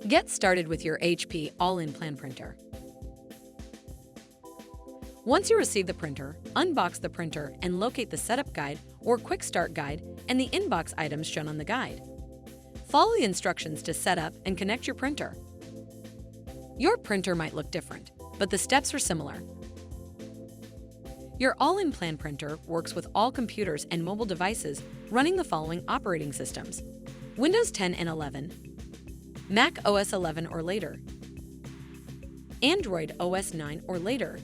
Get started with your HP All-in-Plan printer. Once you receive the printer, unbox the printer and locate the setup guide or quick start guide and the inbox items shown on the guide. Follow the instructions to set up and connect your printer. Your printer might look different, but the steps are similar. Your All-in-Plan printer works with all computers and mobile devices running the following operating systems: Windows 10 and 11, Mac OS 11 or later, Android OS 9 or later,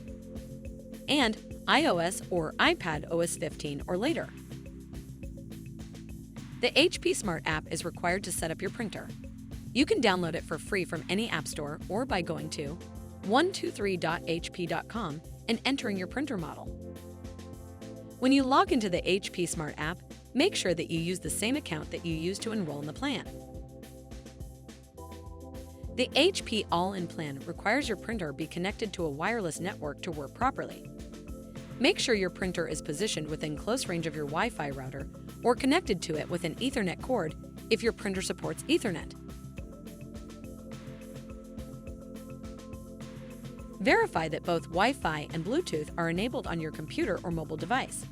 and iOS or iPad OS 15 or later. The HP Smart app is required to set up your printer. You can download it for free from any app store or by going to 123.hp.com and entering your printer model. When you log into the HP Smart app, make sure that you use the same account that you used to enroll in the plan. The HP All-in-Plan requires your printer be connected to a wireless network to work properly. Make sure your printer is positioned within close range of your Wi-Fi router or connected to it with an Ethernet cord if your printer supports Ethernet. Verify that both Wi-Fi and Bluetooth are enabled on your computer or mobile device.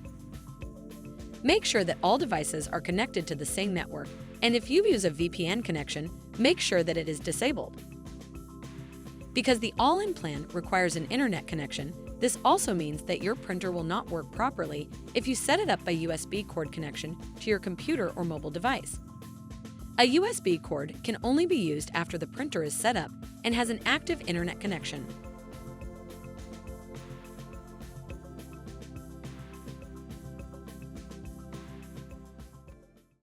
Make sure that all devices are connected to the same network, and if you use a VPN connection, make sure that it is disabled. Because the All-in-Plan requires an internet connection, this also means that your printer will not work properly if you set it up by USB cord connection to your computer or mobile device. A USB cord can only be used after the printer is set up and has an active internet connection.